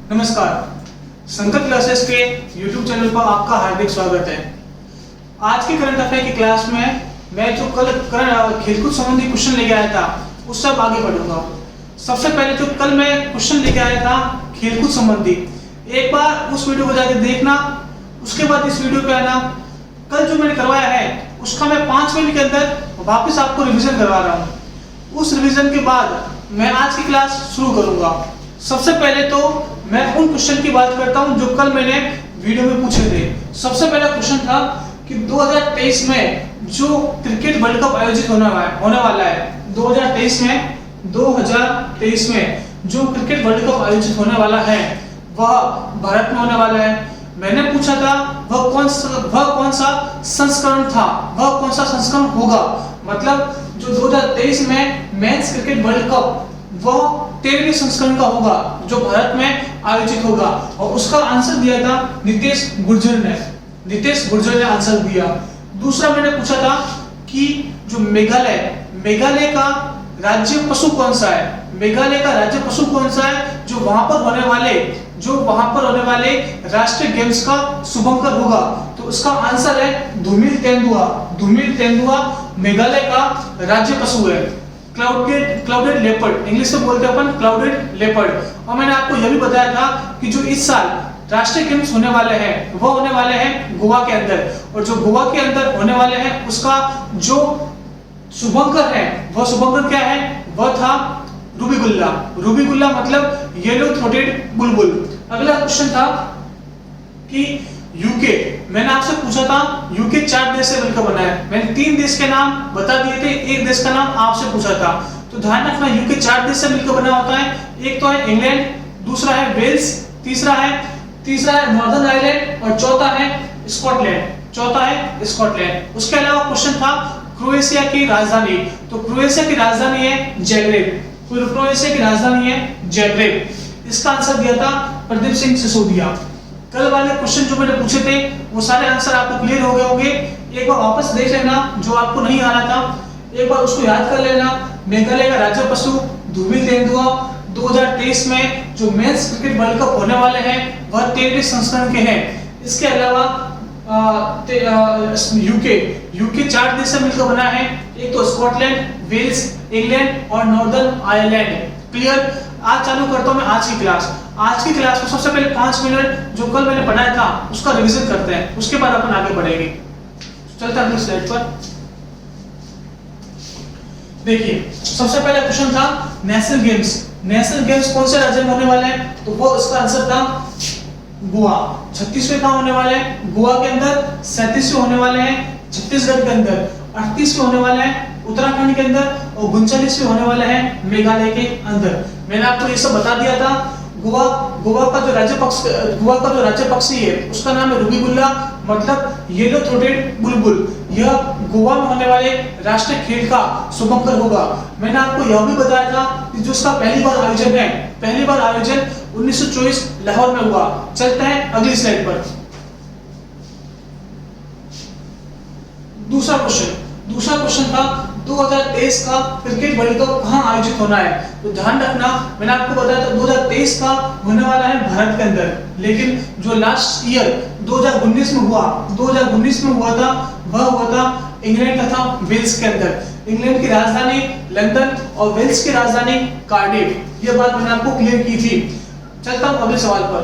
नमस्कार, संकट क्लासेस के YouTube चैनल पर आपका हार्दिक स्वागत है। आज के करंट अफेयर की क्लास में मैं जो कल खेलकूद संबंधी क्वेश्चन लेके आया था उस सब आगे बढ़ूंगा। सबसे पहले तो कल मैं क्वेश्चन लेके आया था खेलकूद संबंधी, एक बार उस वीडियो को जाकर देखना, उसके बाद इस वीडियो पे आना। कल जो मैंने करवाया है उसका मैं 5 मिनट के अंदर वापस आपको रिवीजन करवा रहा हूँ। उस रिवीजन के बाद मैं आज की क्लास शुरू करूंगा। सबसे पहले तो मैं उन क्वेश्चन की बात करता हूं जो कल मैंने वीडियो में पूछे थे। सबसे पहला क्वेश्चन था कि 2023 में जो क्रिकेट वर्ल्ड कप आयोजित होने वाला है 2023 में जो क्रिकेट वर्ल्ड कप आयोजित होने वाला है वह भारत में होने वाला है। मैंने पूछा था वह कौन सा संस्करण था, वह कौन सा संस्करण होगा, मतलब जो 2023 में मेंस क्रिकेट वर्ल्ड कप वह 13वें संस्करण का होगा जो भारत में आयोजित होगा। और उसका आंसर दिया था नितेश गुर्जर ने आंसर दिया। दूसरा मैंने पूछा था कि जो मेघालय का राज्य पशु कौन सा है, मेघालय का राज्य पशु कौन सा है जो वहां पर होने वाले राष्ट्रीय गेम्स का शुभंकर होगा। तो उसका आंसर है धूमिल तेंदुआ मेघालय का राज्य पशु है। क्लाउडेड लेपर्ड, इंग्लिश में बोलते हैं अपन क्लाउडेड लेपर्ड। और मैंने आपको यह भी बताया था कि जो इस साल राष्ट्रीय गेम्स होने वाले हैं वो होने वाले हैं गोवा के अंदर, और जो गोवा के अंदर होने वाले हैं उसका जो शुभंकर है वह शुभंकर क्या है, वह था रूबीगुल्ला मतलब येलो थ्रोटेड बुलबुल। अगला क्वेश्चन था कि यूके, मैंने आपसे पूछा था यूके 4 देश से मिलकर बना है। मैंने 3 देश के नाम बता दिए थे, एक देश का नाम आपसे पूछा था। तो ध्यान रखना यूके 4 देश से मिलकर बना होता है। एक तो है इंग्लैंड, दूसरा है वेल्स, तीसरा है नॉर्दर्न आयरलैंड और चौथा है स्कॉटलैंड। उसके अलावा क्वेश्चन था क्रोएशिया की राजधानी, तो क्रोएशिया की राजधानी है जैग्रेब। इसका आंसर दिया था प्रदीप सिंह सिसोदिया। कल वाले क्वेश्चन जो मैंने पूछे थे वो सारे आंसर आपको क्लियर हो गए होंगे। एक बार वापस देख लेना जो आपको नहीं आ रहा था, एक बार उसको याद कर लेना। मेघालय का राज्य पशु धूमिल तेंदुआ, 2023 में जो मेंस क्रिकेट वर्ल्ड कप होने वाले हैं वह 13वें संस्करण के हैं। इसके अलावा यूके 4 देश से मिलकर बना है, एक तो स्कॉटलैंड, वेल्स, इंग्लैंड और नॉर्दर्न आयरलैंड। क्लियर। आज चालू करता हूं मैं आज की क्लास में सबसे पहले 5 मिनट जो कल मैंने पढ़ाया था उसका रिवीजन करते हैं, उसके बाद अपन आगे बढ़ेंगे। चलते हैं अगली स्लाइड पर। देखिए सबसे पहला क्वेश्चन था नेशनल गेम्स कौन से राज्य में होने वाले हैं, तो वो इसका आंसर था गोवा। 36वें कहां होने वाले हैं, गोवा के अंदर। 37वें होने वाले हैं छत्तीसगढ़ के अंदर। 38वें होने वाले हैं उत्तराखंड के अंदर और 39वें होने वाले हैं मेघालय के अंदर। मैंने आपको ये सब बता दिया था। गोवा का जो राज्य पक्षी है उसका नाम है रूबीगुल्ला मतलब येलो थ्रोटेड बुलबुल। यह गोवा में होने वाले राष्ट्रीय खेल का शुभंकर होगा। मैंने आपको यह भी बताया था कि जो इसका पहली बार आयोजन 1924 लाहौर में हुआ। चलते हैं अगली स्लाइड पर। दूसरा क्वेश्चन था 2023 का क्रिकेट वर्ल्ड कप कहां आयोजित होना है। तो ध्यान रखना मैंने आपको बताया था 2023 का होने वाला है भारत के अंदर, लेकिन जो लास्ट ईयर 2019 में हुआ था वह हुआ था इंग्लैंड तथा वेल्स के अंदर। इंग्लैंड की राजधानी लंदन और वेल्स की राजधानी कार्डिफ। यह बात मैंने आपको क्लियर की थी। चलता हूं अगले सवाल पर।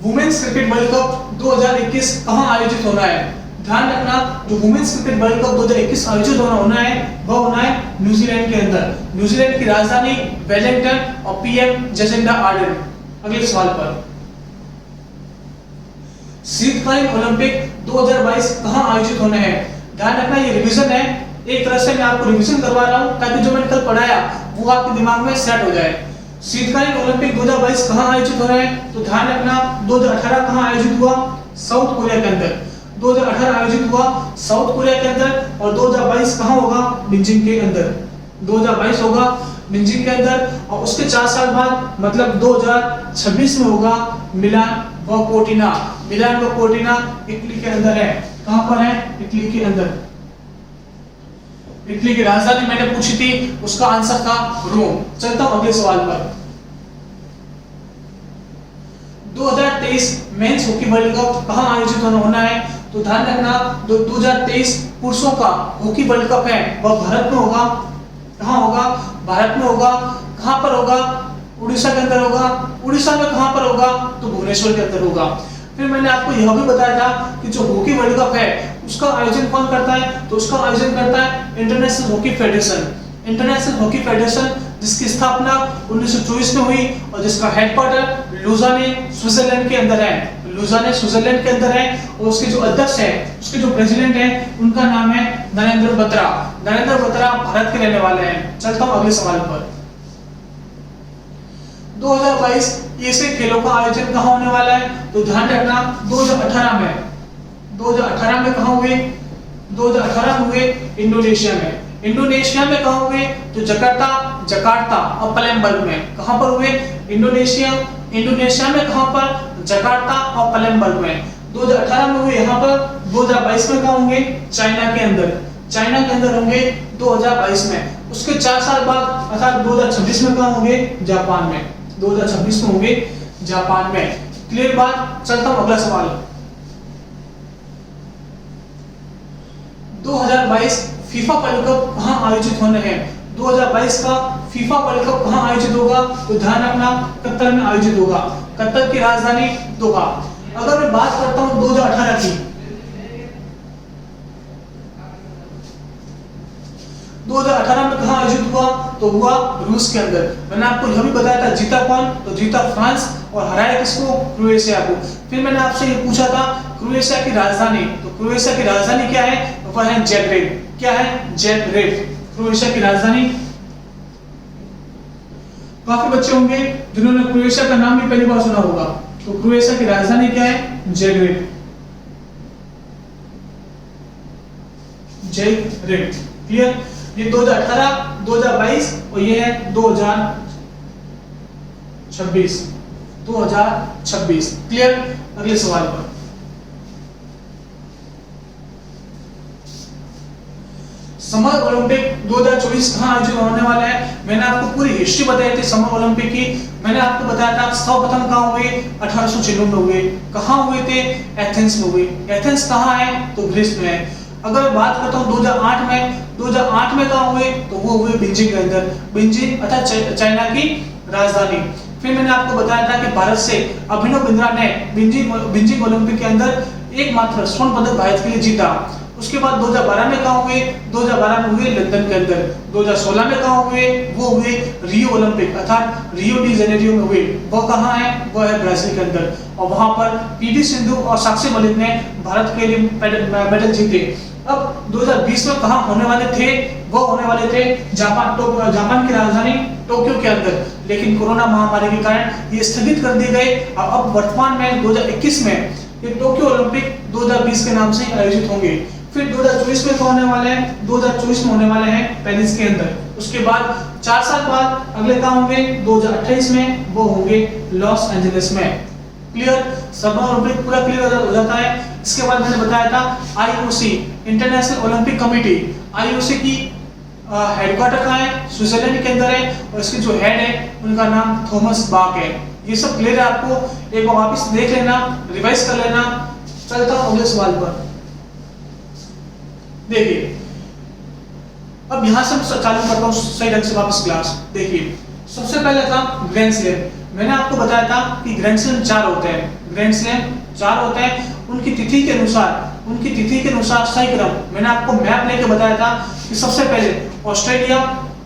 वुमेन्स क्रिकेट वर्ल्ड कप 2021 कहां आयोजित होना है। ध्यान रखना जो वुमेन्स क्रिकेट वर्ल्ड कप 2021 आयोजित होना है वह होना है न्यूजीलैंड के अंदर। न्यूजीलैंड की राजधानी वेलिंगटन और पीएम जसिंडा आर्डन। अगले सवाल पर। शीतकालीन ओलंपिक 2022 कहां आयोजित होने हैं। ध्यान रखना ये रिवीजन है, एक तरह से मैं आपको रिवीजन करवा रहा हूं ताकि जो मैंने कल पढ़ाया वो आपके दिमाग में सेट हो जाए। शीतकालीन ओलंपिक 2022 कहां आयोजित हो रहे हैं, तो ध्यान रखना 2018 कहां आयोजित हुआ, साउथ कोरिया के अंदर। 2018 आयोजित हुआ साउथ कोरिया के अंदर और 2022 कहां होगा, बीजिंग के अंदर। 2022 होगा बीजिंग के अंदर और उसके 4 साल बाद मतलब 2026 में होगा मिलान व कोर्टिना इटली के अंदर है। कहां पर है, इटली के अंदर। इटली की राजधानी मैंने पूछी थी, उसका आंसर था रोम। चलता हूं अगले सवाल पर। 2023 मेंस हॉकी वर्ल्ड कप कहां आयोजित होना है? तो ध्यान रखना 2023 पुरुषों का हॉकी वर्ल्ड कप है वह भारत में होगा। कहां होगा? भारत में होगा। कहां पर होगा? उड़ीसा के अंदर होगा। उड़ीसा में कहां पर होगा? तो भुवनेश्वर के अंदर होगा। फिर मैंने आपको यह भी बताया था कि जो हॉकी वर्ल्ड कप है उसका आयोजन कौन करता है? तो उसका आयोजन करता है international hockey federation. International hockey federation जिसकी स्थापना 1924 में हुई और जिसका हेडक्वार्टर लुज़ाने स्विट्जरलैंड के अंदर है। लुज़ाने स्विट्जरलैंड के अंदर है और उसके जो अध्यक्ष है, उसके जो प्रेसिडेंट है, उनका नाम है नरेंद्र बत्रा। नरेंद्र बत्रा भारत के रहने वाले हैं। चलता हूं अगले सवाल पर। 2022 एशियाई खेलों का आयोजन कहां होने वाला है? तो ध्यान रखना 2018 में। 2018 में कहां हुए? 2018 में हुए इंडोनेशिया में। इंडोनेशिया में कहां हुए? तो जकार्ता और पलेम्बर्ग में। कहां पर हुए? इंडोनेशिया में कहां पर? जकार्ता और पलेम्बर्ग में। 2018 में हुए यहां पर। 2022 में कहां होंगे? चाइना के अंदर होंगे 2022 में। उसके 4 साल बाद अर्थात 2026 में कहां होंगे? जापान में। 2026 में होंगे जापान में। क्लियर बात? चलता हूं अगला सवाल। 2022 फीफा वर्ल्ड कप कहां आयोजित होने हैं? 2022 का फीफा वर्ल्ड कप कहां आयोजित होगा? तो ध्यान रखना कतर में आयोजित होगा। कतर की राजधानी दोहा। अगर मैं बात करता हूं 2018 की, 2018 में कहां आयोजित हुआ? तो हुआ रूस के अंदर। मैंने आपको यह भी बताया था जीता कौन? तो जीता फ्रांस और हराया किसको? क्रोएशिया को। फिर मैंने आपसे ये पूछा था क्रोएशिया की राजधानी, तो क्रोएशिया की राजधानी क्या है? वह है ज़ैग्रेब। क्या है? ज़ैग्रेब क्रोएशिया की राजधानी। काफी बच्चे होंगे जिन्होंने क्रोएशिया का नाम भी पहली बार सुना होगा। तो क्रोएशिया की राजधानी क्या है? ज़ैग्रेब। ज़ैग्रेब। क्लियर? ये 2018, 2022 और ये है 2026। 2026। क्लियर? अगले सवाल पर। समर ओलंपिक 2024 कहां आयोजित होने वाला है? मैंने आपको पूरी हिस्ट्री बताई थी समर ओलंपिक की। मैंने आपको बताया था सर्वप्रथम कहां हुए? 1896 में हुए। कहां हुए थे? एथेंस में हुए। एथेंस कहां है? तो ग्रीस में है। अगर मैं बात करता हूं 2008 में कहां हुए? तो वो हुए बीजिंग के अंदर। बीजिंग अर्थात चाइना की राजधानी। फिर मैंने आपको बताया था कि भारत से अभिनव बिंद्रा ने बीजिंग ओलंपिक के अंदर एकमात्र स्वर्ण पदक भारत के लिए जीता। उसके बाद 2012 में कहां हुए? 2012 में हुए लंदन के अंदर। 2016 में कहां हुए? वो हुए रियो ओलंपिक अर्थात रियो डी जेनेरियो में हुए। वो कहां है? वो है ब्राजील के अंदर। और वहां पर पीवी सिंधु और साक्षी मलिक ने भारत के लिए मेडल जीते। अब 2020 में कहां होने वाले थे? वो होने वाले थे जापान की राजधानी टोक्यो के अंदर। लेकिन कोरोना महामारी के कारण ये स्थगित कर दिए गए। अब वर्तमान में 2021 में ये टोक्यो ओलंपिक 2020 के नाम से आयोजित होंगे। फिर 2024 में होने वाले हैं? 2024 में होने वाले हैं पेरिस के अंदर। उसके बाद 4 साल बाद अगले कहां होंगे? 2028 में वो होंगे लॉस एंजलिस में। क्लियर? समर ओलंपिक पूरा क्लियर हो जाता है। इसके बाद मैंने बताया था IOC international Olympic committee. IOC की हेडक्वार्टर कहां है? स्विट्जरलैंड के अंदर है और इसके जो हेड है उनका नाम थॉमस बाक है। ये सब क्लियर है आपको? एक बार वापस देख लेना, रिवाइज कर लेना। चलता हूं अगले सवाल पर। देखिए अब यहां से चालू करता हूं सही ढंग से वापस क्लास। देखिए सबसे पहले था ग्रैंड स्लैम। मैंने आपको बताया था कि ग्रैंड स्लैम 4 होते हैं। ग्रैंड स्लैम 4 होते हैं। उनकी तिथि के अनुसार सही क्रम मैंने आपको मैप लेके बताया था कि सबसे पहले ऑस्ट्रेलिया,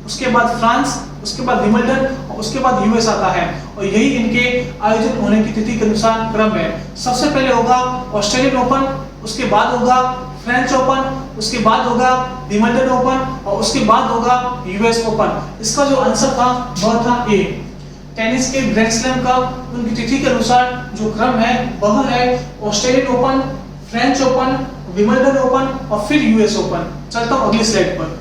उसके बाद फ्रांस, उसके बाद विंबलडन और उसके बाद यूएस आता है। और यही इनके आयोजित होने की तिथि के अनुसार क्रम है। सबसे पहले होगा ऑस्ट्रेलियन ओपन, उसके बाद होगा फ्रेंच ओपन, उसके बाद होगा विंबलडन ओपन और उसके बाद होगा यूएस ओपन। इसका जो आंसर था वह था ए। टेनिस के ग्रैंड स्लैम का उनकी तिथि के अनुसार जो क्रम है वह है Australian open, French open, Wimbledon open और फिर यूएस ओपन। चलता हूं अगली स्लाइड पर।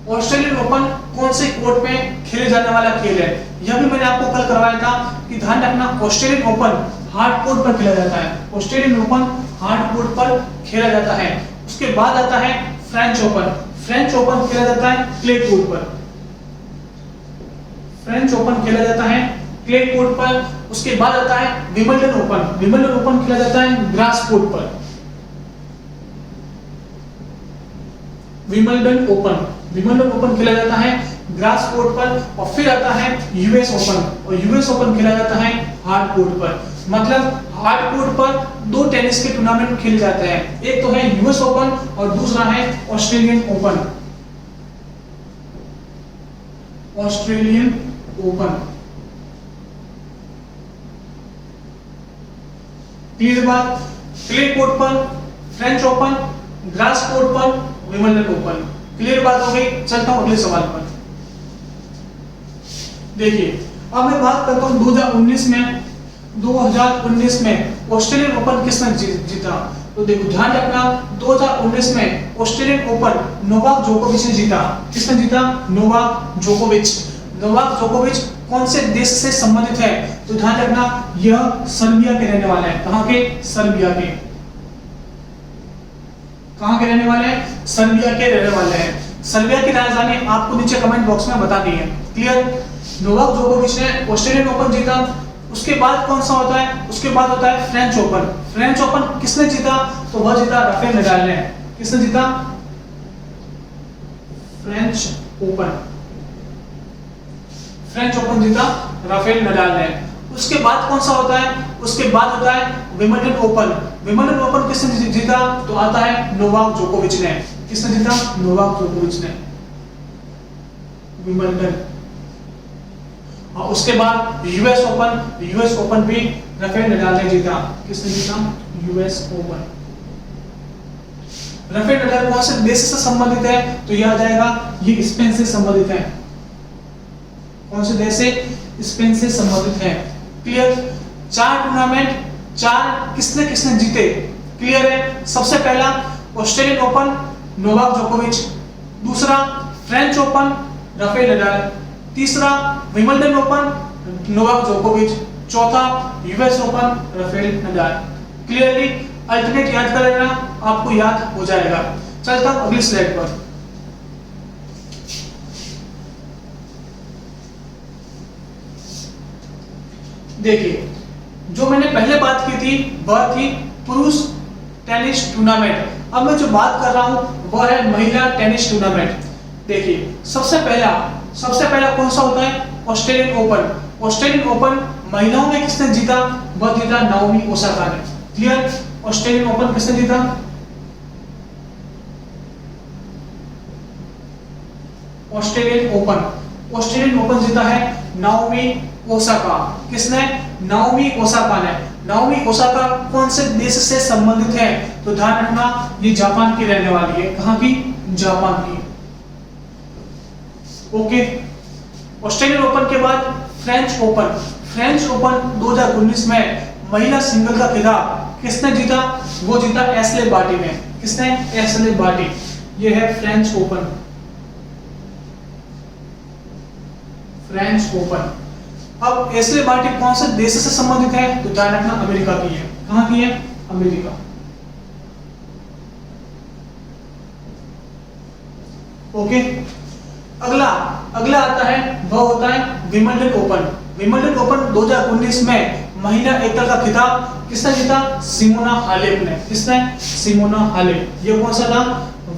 ऑस्ट्रेलियन ओपन कौन से कोर्ट में खेले जाने वाला खेल है? यह भी मैंने आपको कल करवाया था कि ध्यान रखना ऑस्ट्रेलियन ओपन हार्ड कोर्ट पर खेला जाता है। ऑस्ट्रेलियन ओपन हार्ड कोर्ट पर खेला जाता है। उसके बाद आता है फ्रेंच ओपन। फ्रेंच ओपन खेला जाता है क्ले कोर्ट पर। फ्रेंच ओपन खेला जाता है क्ले कोर्ट पर। उसके बाद आता है विंबलडन ओपन। विंबलडन ओपन खेला जाता है ग्रास कोर्ट पर। विंबलडन ओपन खेला जाता है ग्रास कोर्ट पर। और फिर आता है यूएस ओपन, और यूएस ओपन खेला जाता है हार्ड कोर्ट पर। मतलब हार्ड कोर्ट पर दो टेनिस के टूर्नामेंट खेले जाते हैं, एक तो है यूएस ओपन और दूसरा है Australian open. Australian open, clear बात। क्ले कोर्ट पर फ्रेंच ओपन, ग्रास कोर्ट पर विंबलडन ओपन। क्लियर बात हो गई। चलता हूं अगले सवाल पर। देखिए अब मैं बात करता हूं 2019 में ऑस्ट्रेलियन ओपन किसने जीता। तो देखो ध्यान रखना, 2019 में ऑस्ट्रेलियन ओपन नोवाक जोकोविच ने जीता। किसने जीता? नोवाक जोकोविच। नोवाक जोकोविच कौन से देश से संबंधित है? तो ध्यान रखना यह सर्बिया के रहने वाले हैं। कहां के? सर्बिया के। कहां के रहने वाले हैं? सर्बिया के रहने वाले हैं। सर्बिया की राजधानी आपको नीचे कमेंट बॉक्स में बता दी है। क्लियर। नोवाक जोकोविच ने ऑस्ट्रेलियन ओपन जीता। उसके बाद कौन सा होता है? उसके बाद होता है फ्रेंच ओपन। फ्रेंच ओपन किसने जीता? तो वह जीता राफेल नडाल ने। किसने जीता? French open. फ्रेंच ओपन जीता राफेल नडाल ने। उसके बाद कौन सा होता है? उसके बाद होता है विंबलडन ओपन। विंबलडन ओपन किसने जीता? तो आता है नोवाक जोकोविच ने। किसने जीता? नोवाक जोकोविच ने विंबलडन। और उसके बाद यूएस ओपन भी राफेल नडाल ने जीता। किसने जीता? US open. राफेल नडाल कौन से देश से संबंधित है? तो यह आ जाएगा ये स्पेन से संबंधित है। कौन से देश से? स्पेन से संबंधित है। क्लियर। 4 टूर्नामेंट, 4 किसने किसने जीते? क्लियर है। सबसे पहला ऑस्ट्रेलियन ओपन नोवाक जोकोविच, दूसरा फ्रेंच ओपन राफेल नडाल, तीसरा विंबलडन ओपन नोवाक जोकोविच, चौथा US open Rafael Nadal. Clearly alternate याद कर लेना, आपको याद हो जाएगा। चलता हूं अगली स्लाइड पर। देखिए जो मैंने पहले बात की थी वह थी पुरुष टेनिस टूर्नामेंट। अब मैं जो बात कर रहा हूं वह है महिला टेनिस टूर्नामेंट। देखिए सबसे पहला कौन सा होता है? Australian open. ऑस्ट्रेलियन ओपन महिलाओं में किसने जीता? वह जीता नाओमी ओसाका ने। क्लियर। ऑस्ट्रेलियन ओपन किसने जीता? ऑस्ट्रेलियन ओपन जीता है नाओमी ओसाका। किसने? नाओमी ओसाका ने। नाओमी ओसाका कौन से देश से संबंधित है? तो ध्यान रखना ये जापान की रहने वाली है। कहां की? जापान की। ओके। ऑस्ट्रेलियन ओपन के बाद फ्रेंच ओपन 2019 में महिला सिंगल का खिताब किसने जीता? वो जीता एशले बार्टी ने। किसने? Ashleigh Barty. ये है फ्रेंच ओपन। अब एशले बार्टी कौन से देश से संबंधित है? तो ध्यान रखना अमेरिका की है। कहां की है? अमेरिका। ओके। अगला आता है वह होता है विंबलडन ओपन 2019 में महिला एकल का खिताब किसने जीता? सिमोना हालेप ने। किसने? Simona Halep. ये कौन सा था?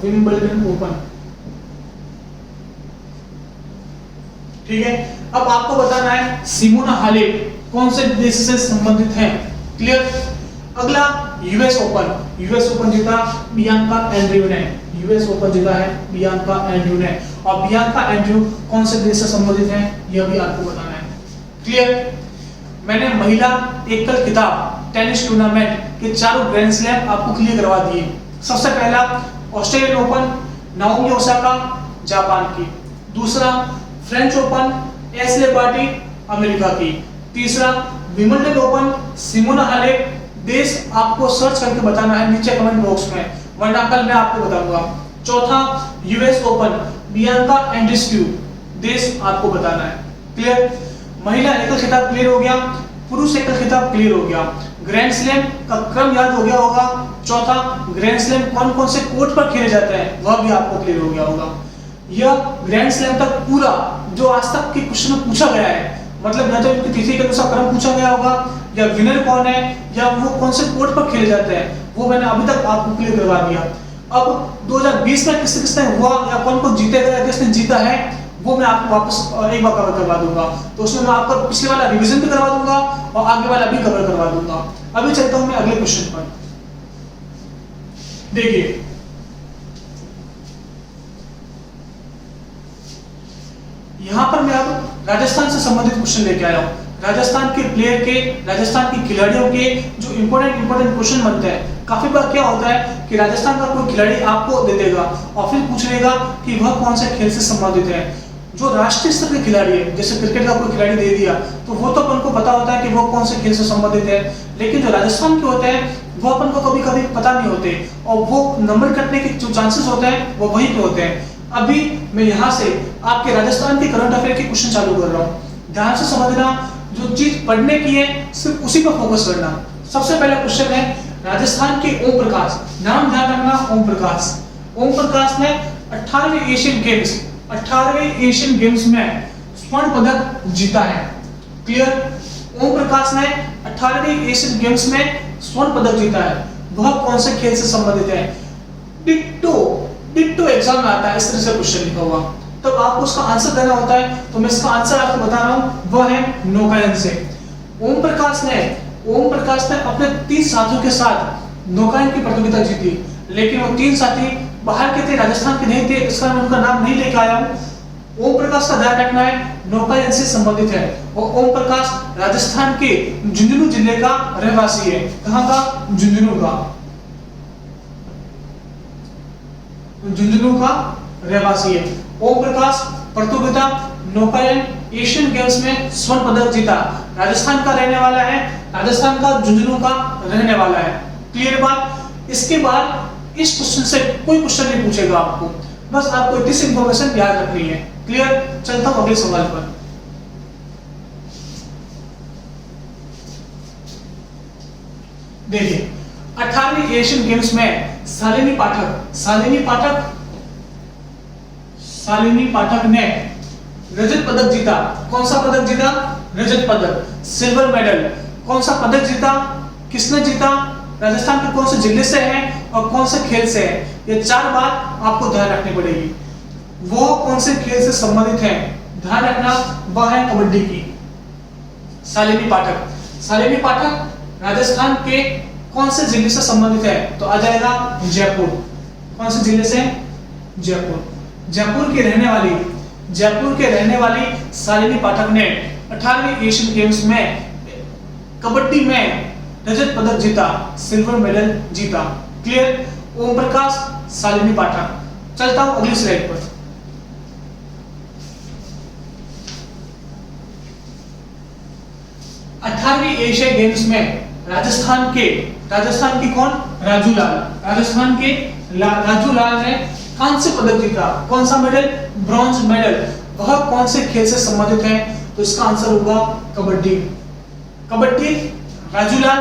Wimbledon open. ठीक है। अब आपको बताना है सिमोना हालेप कौन से देश से संबंधित है। क्लियर। अगला यूएस ओपन जीता बियांका एंड्रयू ने। यूएस ओपन जीता है बियांका एंड्रयू ने। और बियांका एंड्रयू कौन से देश से संबंधित है यह भी आपको बताना है। क्लियर। मैंने महिला एकल खिताब टेनिस टूर्नामेंट के चारों ग्रैंड स्लैम आपको क्लियर करवा दिए। सबसे पहला Australian Open Naomi Osaka Japan की, दूसरा French Open Ashleigh Barty America की, तीसरा विंबलडन ओपन सिमोना हालेप। देश आपको सर्च करके बताना है नीचे कमेंट बॉक्स में, वरना कल मैं आपको बताऊंगा। चौथा यूएस ओपन बियांका एंड्रीस्क्यू। देश आपको बताना है। क्लियर। महिला एकल खिताब क्लियर हो गया, पुरुष एकल खिताब क्लियर हो गया। ग्रैंड स्लैम का क्रम याद हो गया होगा। चौथा ग्रैंड स्लैम कौन कौन से कोर्ट पर खेले जाते हैं वह भी आपको क्लियर हो गया होगा। यह ग्रैंड स्लैम तक पूरा जो आज तक के क्वेश्चन में पूछा गया है मतलब या तो इनकी तिथि के अनुसार क्रम पूछा गया होगा, या विनर कौन है, या वो कौन से कोर्ट पर खेले जाते हैं, वो मैंने अभी तक आपको क्लियर करवा दिया। अब 2020 में किसने किसने हुआ या कौन कौन जीतेगा या किसने जीता है, वो मैं आपको वापस एक बार कवर करवा दूंगा। तो उसमें मैं आपका पिछले वाला रिवीजन भी करवा दूंगा और आगे वाला भी कवर करवा दूंगा। अभी चलता हूं मैं अगले क्वेश्चन पर। देखिए यहां पर मैं अब राजस्थान से संबंधित क्वेश्चन लेके आया हूं। राजस्थान के प्लेयर के, राजस्थान के खिलाड़ियों के जो इंपॉर्टेंट क्वेश्चन बनते हैं। काफी बार क्या होता है कि राजस्थान का कोई खिलाड़ी आपको दे देगा और फिर पूछ लेगा कि वह कौन से खेल से संबंधित है। जो राष्ट्रीय स्तर के खिलाड़ी है, जैसे क्रिकेट का कोई खिलाड़ी दे दिया तो वो तो अपन को पता होता है कि वो कौन से खेल से संबंधित है, लेकिन जो राजस्थान के होते हैं वो अपन को कभी कभी पता नहीं होते और वो नंबर कटने के जो चांसेस होते हैं वो वहीं पे होते हैं। अभी मैं यहाँ से आपके राजस्थान के करंट अफेयर के क्वेश्चन चालू कर रहा हूँ। ध्यान से समझना, जो चीज पढ़ने की है सिर्फ उसी पर फोकस करना। सबसे पहला क्वेश्चन है राजस्थान के ओम प्रकाश, नाम ध्यान रखना ओम प्रकाश। ओम प्रकाश ने 18वें एशियन गेम्स में स्वर्ण पदक जीता है। क्लियर? ओम प्रकाश ने 18वें एशियन गेम्स में स्वर्ण पदक जीता है। वह कौन से खेल से संबंधित है? डिट्टो एग्जाम में आता है इस तरह से क्वेश्चन लिखा हुआ, तब तो आपको उसका आंसर देना होता है। तो मैं इसका आंसर आपको बता रहा हूं, वह है नौकायन से। ओम प्रकाश ने अपने 3 साथियों के साथ नौकायन की प्रतियोगिता जीती, लेकिन वो 3 साथी बाहर के थे, राजस्थान के नहीं थे, इसका मैं उनका नाम नहीं लेके आया हूं। ओम प्रकाश का ध्यान रखना है, नौकायन से संबंधित है और ओम प्रकाश राजस्थान के झुंझुनू जिले का रहवासी है। कहां का? झुंझुनू का रहवासी है। ओम प्रकाश प्रतियोगिता नौकायन एशियन गेम्स में स्वर्ण पदक जीता। राजस्थान का रहने वाला है, राजस्थान का झुंझुनू का रहने वाला है। क्लियर बात? इसके बाद इस क्वेश्चन से कोई क्वेश्चन नहीं पूछेगा आपको, बस आपको इतनी सी इंफॉर्मेशन याद रखनी है। क्लियर? चलता हूं अगले सवाल पर। देखिए 18वीं एशियन गेम्स में शालिनी पाठक ने रजत पदक जीता। कौन सा पदक जीता? रजत पदक, सिल्वर मेडल। कौन सा पदक जीता? किसने जीता? राजस्थान के कौन से जिले से है और कौन से खेल से है? ये 4 बात आपको ध्यान रखनी पड़ेगी। वो कौन से खेल से संबंधित है? ध्यान रखना, वह है कबड्डी की। शालिनी पाठक राजस्थान के कौन से जिले से संबंधित है? तो आ जाएगा जयपुर। कौन से जिले से? जयपुर। जयपुर के रहने वाली शालिनी पाठक ने 18वीं एशियन गेम्स में कबड्डी में रजत पदक जीता, सिल्वर मेडल जीता। क्लियर? ओम प्रकाश, शालिनी पाठक। चलता हूं अगली स्लाइड पर। अठारहवीं एशिया गेम्स में राजस्थान की कौन? राजू लाल ने कांस्य पदक जीता। कौन सा मेडल? Bronze medal. वह कौन से खेल से संबंधित है? तो इसका आंसर होगा कबड्डी। राजू लाल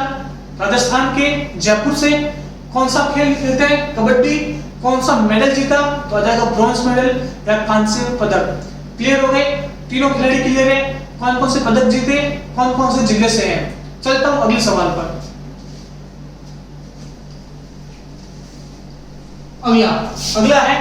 राजस्थान के जयपुर से कौन सा खेल खेलते हैं? कबड्डी। कौन सा मेडल जीता? तो आ जाएगा ब्रॉन्ज मेडल या कांस्य पदक। क्लियर हो गए? तीनों खिलाड़ी क्लियर है? कौन कौन से पदक जीते, कौन कौन से जिले से हैं? चलता हूं अगले सवाल पर। अगला है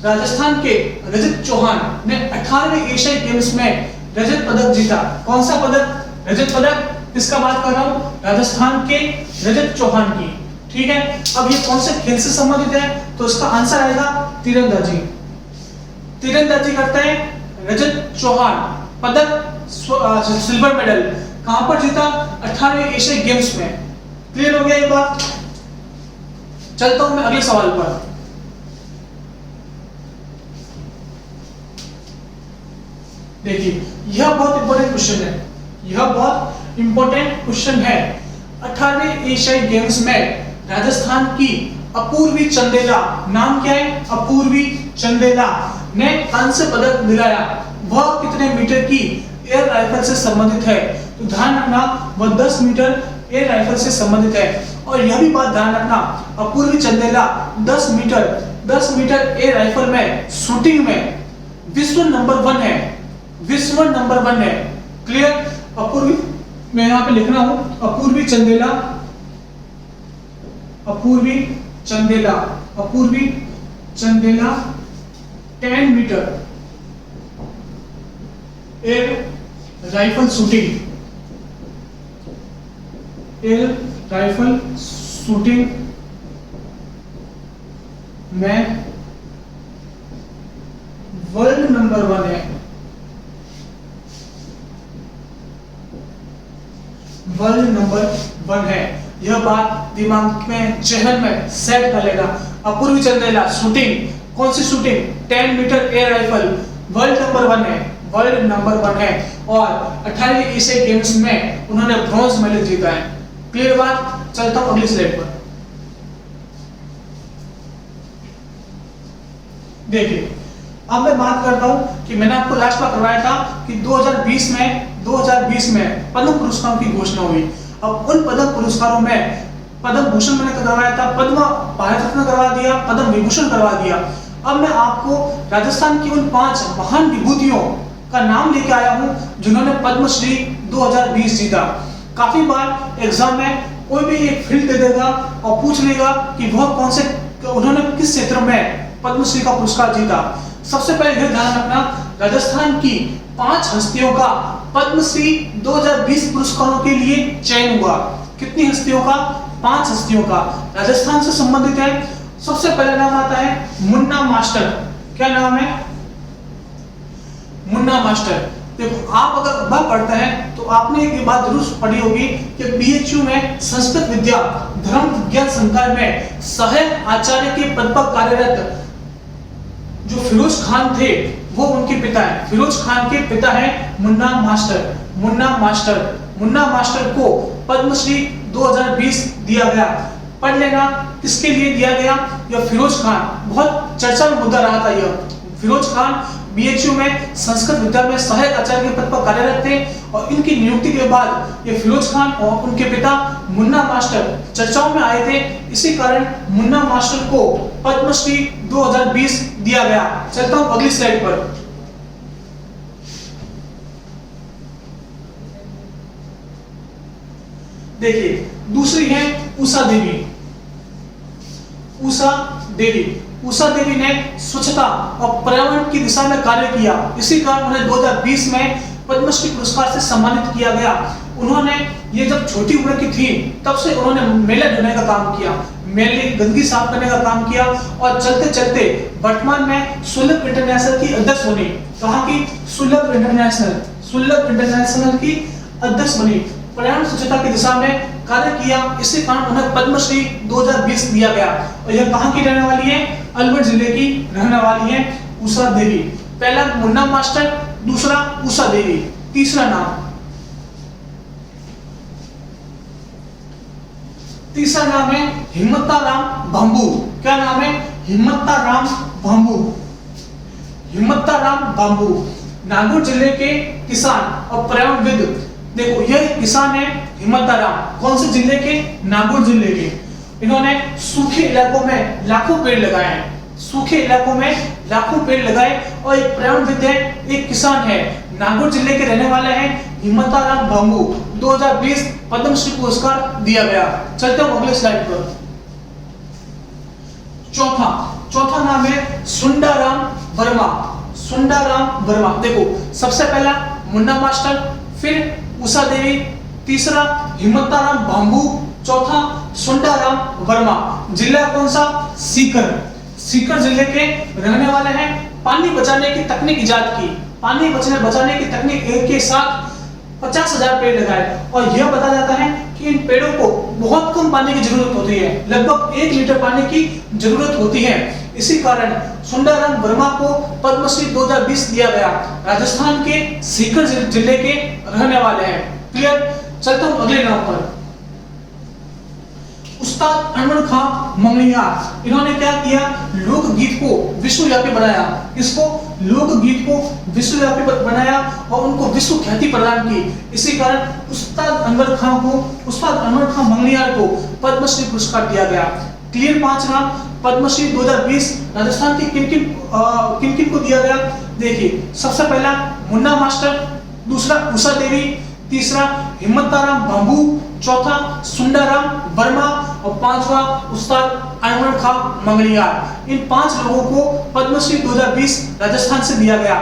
राजस्थान के रजत चौहान ने 18वें एशियाई गेम्स में रजत पदक जीता। कौन सा पदक? रजत पदक। किसका बात कर रहा हूं? राजस्थान के रजत चौहान की। ठीक है, अब ये कौन से खेल से संबंधित है? तो इसका आंसर आएगा तीरंदाजी करते हैं रजत चौहान। पदक सिल्वर मेडल कहां पर जीता? 18वें एशियाई गेम्स में। क्लियर हो गया ये बात? चलता हूं मैं अगले सवाल पर। देखिए यह बहुत इंपॉर्टेंट क्वेश्चन है। 18वें एशियाई गेम्स में राजस्थान की अपूर्वी चंदेला, नाम क्या है? अपूर्वी चंदेला ने कांस्य पदक दिलाया। वह कितने मीटर की एयर राइफल से संबंधित है? तो ध्यान रखना, वह 10 मीटर एयर राइफल से संबंधित है। और यह भी बात ध्यान रखना, Apurvi Chandela 10 metre air rifle में शूटिंग में विश्व नंबर 1 है। क्लियर। अपूर्वी, मैं यहाँ पे लिख रहा हूं Apurvi Chandela, Apurvi Chandela, Apurvi Chandela 10 metre air rifle shooting, air rifle shooting में वर्ल्ड नंबर 1 है, वर्ल्ड नंबर 1 है। यह बात दिमाग में, जहन में सेट कर लेना। अपूर्वी चंदेला शूटिंग, कौन सी shooting? 10 metre air rifle, world number 1 है, वर्ल्ड नंबर 1 है। और 18वीं एशियाई गेम्स में उन्होंने ब्रॉन्ज मेडल जीता है। क्लियर बात। चलता हूं अगली स्लाइड पर। देखिए, अब मैं बात करता हूं कि मैंने आपको लास्ट बार करवाया था कि 2020 में पद्म पुरस्कारों की घोषणा हुई। अब उन पद्म पुरस्कारों में पद्म भूषण मैंने करवाया था, पद्म भारत रत्न करवा दिया, पद्म विभूषण करवा दिया। अब मैं आपको राजस्थान की उन 5 महान विभूतियों का नाम लेके आया हूं जिन्होंने पद्मश्री 2020 जीता। काफी बार एग्जाम में कोई भी एक फील्ड दे देगा और पूछ लेगा कि वह कौन से, उन्होंने किस क्षेत्र में पद्मश्री का पुरस्कार जीता। सबसे पहले यह ध्यान रखना, राजस्थान की 5 हस्तियों का पद्मश्री 2020 पुरस्कारों के लिए चयन हुआ। कितनी हस्तियों का? 5 हस्तियों का राजस्थान से संबंधित है। सबसे पहले नाम आता है मुन्ना मास्टर। क्या नाम है? मुन्ना मास्टर। देखो, आप अगर वह पढ़ते हैं तो आपने एक बात जरूर पढ़ी होगी कि बीएचयू में संस्कृत विद्या धर्म विज्ञान संकाय में सहायक आचार्य के पद पर कार्यरत जो फिरोज खान थे वो उनके पिता हैं। फिरोज खान के पिता हैं Munna master. Munna master, Munna master को पद्मश्री 2020 दिया गया। पढ़ लेना किसके लिए दिया गया। यह फिरोज खान, बहुत चर्चा में मुद्दा रहा था। यह फिरोज खान बीएचयू में संस्कृत विद्या में सहायक आचार्य के पद पर कार्यरत थे और इनकी नियुक्ति के बाद ये फिरोज खान और उनके पिता मुन्ना मास्टर चर्चाओं में आए थे। इसी कारण मुन्ना मास्टर को पद्मश्री 2020 दिया गया। चलता हूं अगली स्लाइड पर। देखिए, दूसरी है उषा देवी। उषा देवी, उषा देवी ने स्वच्छता और पर्यावरण की दिशा में कार्य किया। इसी कारण उन्हें 2020 में पद्मश्री पुरस्कार से सम्मानित किया गया। उन्होंने, ये जब छोटी उम्र की थी तब से उन्होंने मेले ढोने का काम किया, मेले गंदगी साफ करने का काम किया और चलते चलते वर्तमान में सुलभ इंटरनेशनल की अध्यक्ष बनी। कहाँ की? सुलभ इंटरनेशनल, सुलभ इंटरनेशनल की अध्यक्ष बनी। पर्यावरण स्वच्छता की दिशा में कार्य किया, इसी कारण उन्हें पद्मश्री 2020 दिया गया। और यह कहाँ की रहने वाली है? अलवर जिले की रहने वाली है उषा देवी। पहला मुन्ना मास्टर, दूसरा उषा देवी, तीसरा नाम है हिम्मता राम भांबू। क्या नाम है? हिम्मता राम भांबू। हिम्मता राम भांबू नागौर जिले के किसान और पर्यावरणविद। देखो, यह किसान है हिम्मता राम, कौन से जिले के? नागौर जिले के। इन्होंने सूखे इलाकों में लाखों पेड़ लगाए हैं, सूखे इलाकों में लाखों पेड़ लगाए और एक पर्यावरणविद है, एक किसान है, नागौर जिले के रहने वाले हैं हिम्मता राम भांबू। 2020 पद्मश्री पुरस्कार दिया गया। चलते हैं अगले स्लाइड पर। चौथा नाम है सुंडाराम वर्मा। सुंडाराम वर्मा। देखो, सबसे पहला मुन्ना मास्टर, फिर उषा देवी, तीसरा हिम्मता राम भांबू, चौथा सुंडाराम वर्मा। जिला कौन सा? सीकर। सीकर जिले के रहने वाले हैं। पानी बचाने की तकनीक इजाद की, पानी बचाने की तकनीक के साथ 50,000 पेड़ लगाए। और यह बताया जाता है कि इन पेड़ों को बहुत कम पानी की जरूरत होती है, लगभग 1 लीटर पानी की जरूरत होती है। इसी कारण सुंडाराम वर्मा को पद्मश्री 2020 दिया गया। राजस्थान के सीकर जिले के रहने वाले हैं। क्लियर। चलता हूं अगले नाम पर। उस्ताद अनवर खां मंगलियार। इन्होंने क्या किया? लोकगीत को विश्वव्यापी बनाया। इसको लोकगीत को विश्वव्यापी बनाया और उनको विश्व ख्याति प्रदान की। इसी कारण उस्ताद अनवर खां मंगलियार को पद्मश्री पुरस्कार दिया गया। क्लियर। 5 नाम पद्मश्री 2020 राजस्थान के किन किन को दिया गया। देखिए, सबसे पहला मुन्ना मास्टर, दूसरा उषा देवी, तीसरा हिम्मताराम बांबू, चौथा सुंदराम वर्मा और पांचवा उस्ताद अहमद खां मंगलियार। इन 5 लोगों को पद्मश्री 2020 राजस्थान से दिया गया।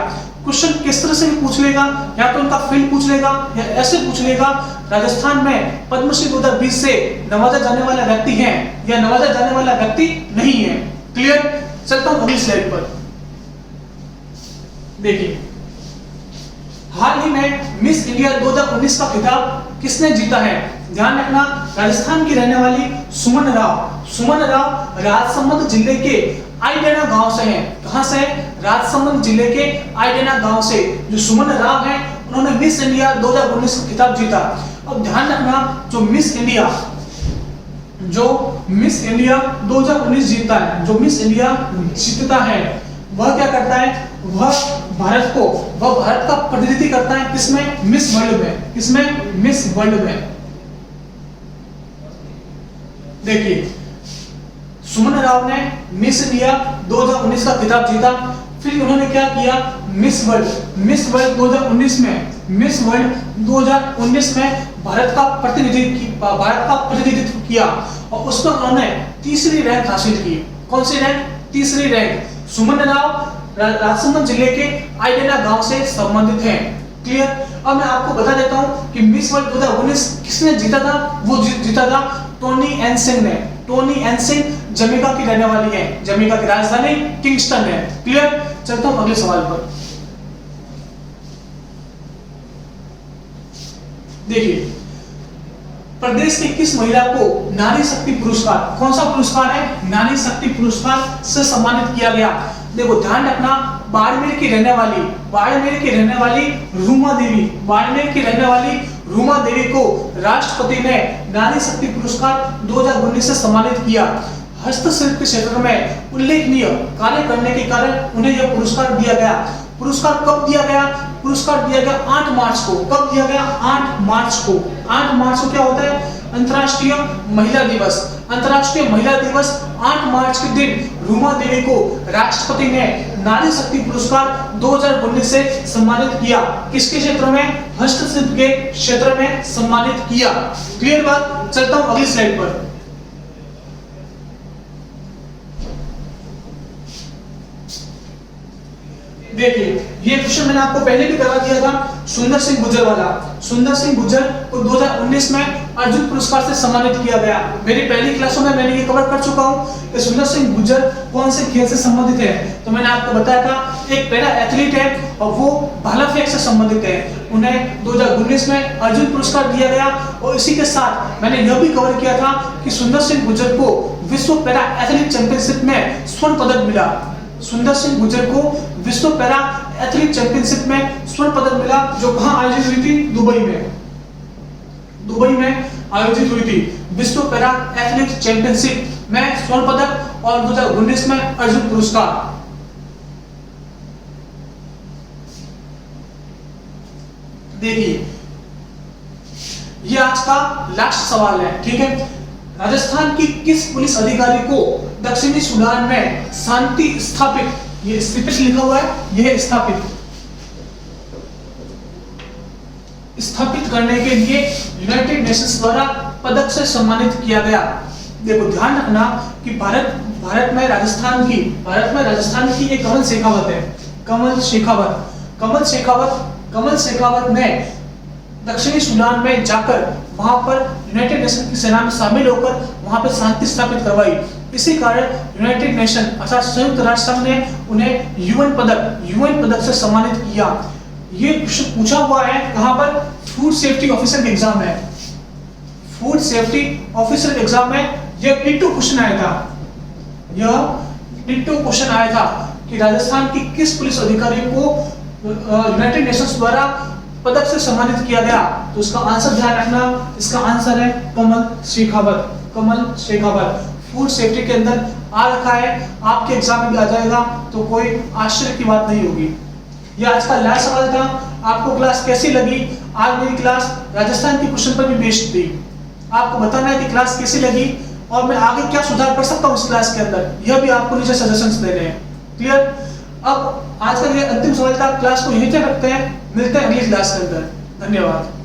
क्वेश्चन किस तरह से भी पूछ लेगा, या तो उनका फील्ड पूछ लेगा या ऐसे पूछ लेगा राजस्थान में पद्मश्री 2020 से नवाजा जाने वाला व्यक्ति है या नवाजा जाने वाला व्यक्ति नहीं है। क्लियर? चलता हूं अगली स्लाइड पर। देखिए, हाल ही में मिस इंडिया 2019 का खिताब किसने जीता है? ध्यान रखना, राजस्थान की रहने वाली सुमन राव। सुमन राव राजसमंद जिले के आईडेना गांव से हैं। कहां से? राजसमंद जिले के आईडेना गांव से जो सुमन राव हैं, उन्होंने मिस इंडिया 2019 का खिताब जीता। अब ध्यान रखना, जो मिस इंडिया 2019 जीतता है, जो मिस इंडिया जीतता है, वह क्या करता है? वह भारत का प्रतिनिधि करता है। किसमें? मिस वर्ल्ड में। किसमें? मिस वर्ल्ड में। देखिए, सुमन राव ने मिस इंडिया 2019 का खिताब जीता। फिर उन्होंने क्या किया? मिस वर्ल्ड 2019 में भारत का प्रतिनिधित्व किया और उसमें उन्होंने तीसरी रैंक हासिल की। कौन सी रैंक? तीसरी रैंक। सुमन राव राजसमंद जिले के आईडेना गांव से संबंधित हैं। क्लियर? अब मैं आपको बता देता हूं कि मिस वर्ल्ड 2019 किसने जीता था? वो जीता था टोनी एन सिंह ने। टोनी एन सिंह जमैका की रहने वाली है। जमैका की राजधानी किंगस्टन है। क्लियर? चलता हूं अगले सवाल पर। देखिए, प्रदेश की किस महिला को नारी शक्ति पुरस्कार, कौन सा पुरस्कार है? नारी शक्ति पुरस्कार से सम्मानित किया गया। देखो, ध्यान रखना, बाड़मेर की रहने वाली रूमा देवी को राष्ट्रपति ने नारी शक्ति पुरस्कार 2019 से सम्मानित किया। हस्तशिल्प के क्षेत्र में उल्लेखनीय कार्य करने के कारण उन्हें यह पुरस्कार दिया गया। पुरस्कार कब दिया गया? पुरस्कार दिया गया 8 मार्च को। कब दिया गया? 8 मार्च को। 8 मार्च को क्या होता है? अंतर्राष्ट्रीय महिला दिवस। अंतर्राष्ट्रीय महिला दिवस 8 मार्च के दिन रूमा देवी को राष्ट्रपति ने नारी शक्ति पुरस्कार 2019 से सम्मानित किया। किसके क्षेत्र में? हस्तशिल्प के क्षेत्र में सम्मानित किया। क्लियर बात? चलता हूं अगली स्लाइड पर। देखिए, ये क्वेश्चन मैंने आपको पहले भी करवा दिया था, सुंदर सिंह गुर्जर वाला। सुंदर सिंह गुर्जर को 2019 में अर्जुन पुरस्कार से सम्मानित किया गया। मेरी पहली क्लासों में मैंने ये कवर कर चुका हूं कि सुंदर सिंह गुर्जर कौन से खेल से संबंधित है। तो मैंने आपको बताया था, एक पैरा एथलीट है और वो भाला फेंक से संबंधित है। उन्हें 2019 में अर्जुन पुरस्कार दिया गया। और इसी के साथ मैंने यह भी कवर किया था कि सुंदर सिंह गुर्जर को विश्व पैरा एथलीट चैंपियनशिप में स्वर्ण पदक मिला। सुंदर सिंह गुर्जर को विश्व पैरा एथलीट चैंपियनशिप में स्वर्ण पदक मिला, जो कहां आयोजित हुई थी? दुबई में आयोजित हुई थी। विश्व पैरा एथलीट चैंपियनशिप में स्वर्ण पदक और 2019 में अर्जुन पुरस्कार। देखिए, ये आज का लास्ट सवाल है। ठीक है, राजस्थान की किस पुलिस अधिकारी को दक्षिणी सूडान में शांति स्थापित, ये स्थापित लिखा हुआ है, यह स्थापित करने के लिए यूनाइटेड नेशंस द्वारा पदक से सम्मानित किया गया? देखो, ध्यान रखना कि भारत में राजस्थान की एक कमल शेखावत ने दक्षिणी सूडान में जाकर वहां पर यूनाइटेड नेशन की सेना में शामिल होकर वहां पर शांति स्थापित करवाई। इसी कारण यूनाइटेड नेशन अर्थात संयुक्त राष्ट्र संघ ने उन्हें यूएन पदक से सम्मानित किया। ये पूछा हुआ है कहां पर? फूड सेफ्टी ऑफिसर के एग्जाम में। फूड सेफ्टी ऑफिसर एग्जाम में यह डिट्टो क्वेश्चन आया था कि राजस्थान की किस पुलिस अधिकारी को यूनाइटेड नेशंस द्वारा पदक से सम्मानित किया गया? तो इसका आंसर ध्यान रखना, इसका आंसर है कमल शेखावत। फूड सेफ्टी के अंदर आ रखा है, आपके एग्जाम में भी आ जाएगा, तो कोई आश्चर्य की बात नहीं होगी। यह आज का लास्ट सवाल था। आपको क्लास कैसी लगी? आज मेरी क्लास राजस्थान के क्वेश्चन पर भी बेस्ड थी। आपको बताना है कि क्लास कैसी लगी और मैं आगे क्या सुधार कर सकता हूँ इस क्लास के अंदर, यह भी आपको नीचे सजेशंस देने हैं। क्लियर? अब आज का ये अंतिम सवाल था, क्लास को यहीं तक रखते हैं। मिलते हैं अगली क्लास के अंदर। धन्यवाद।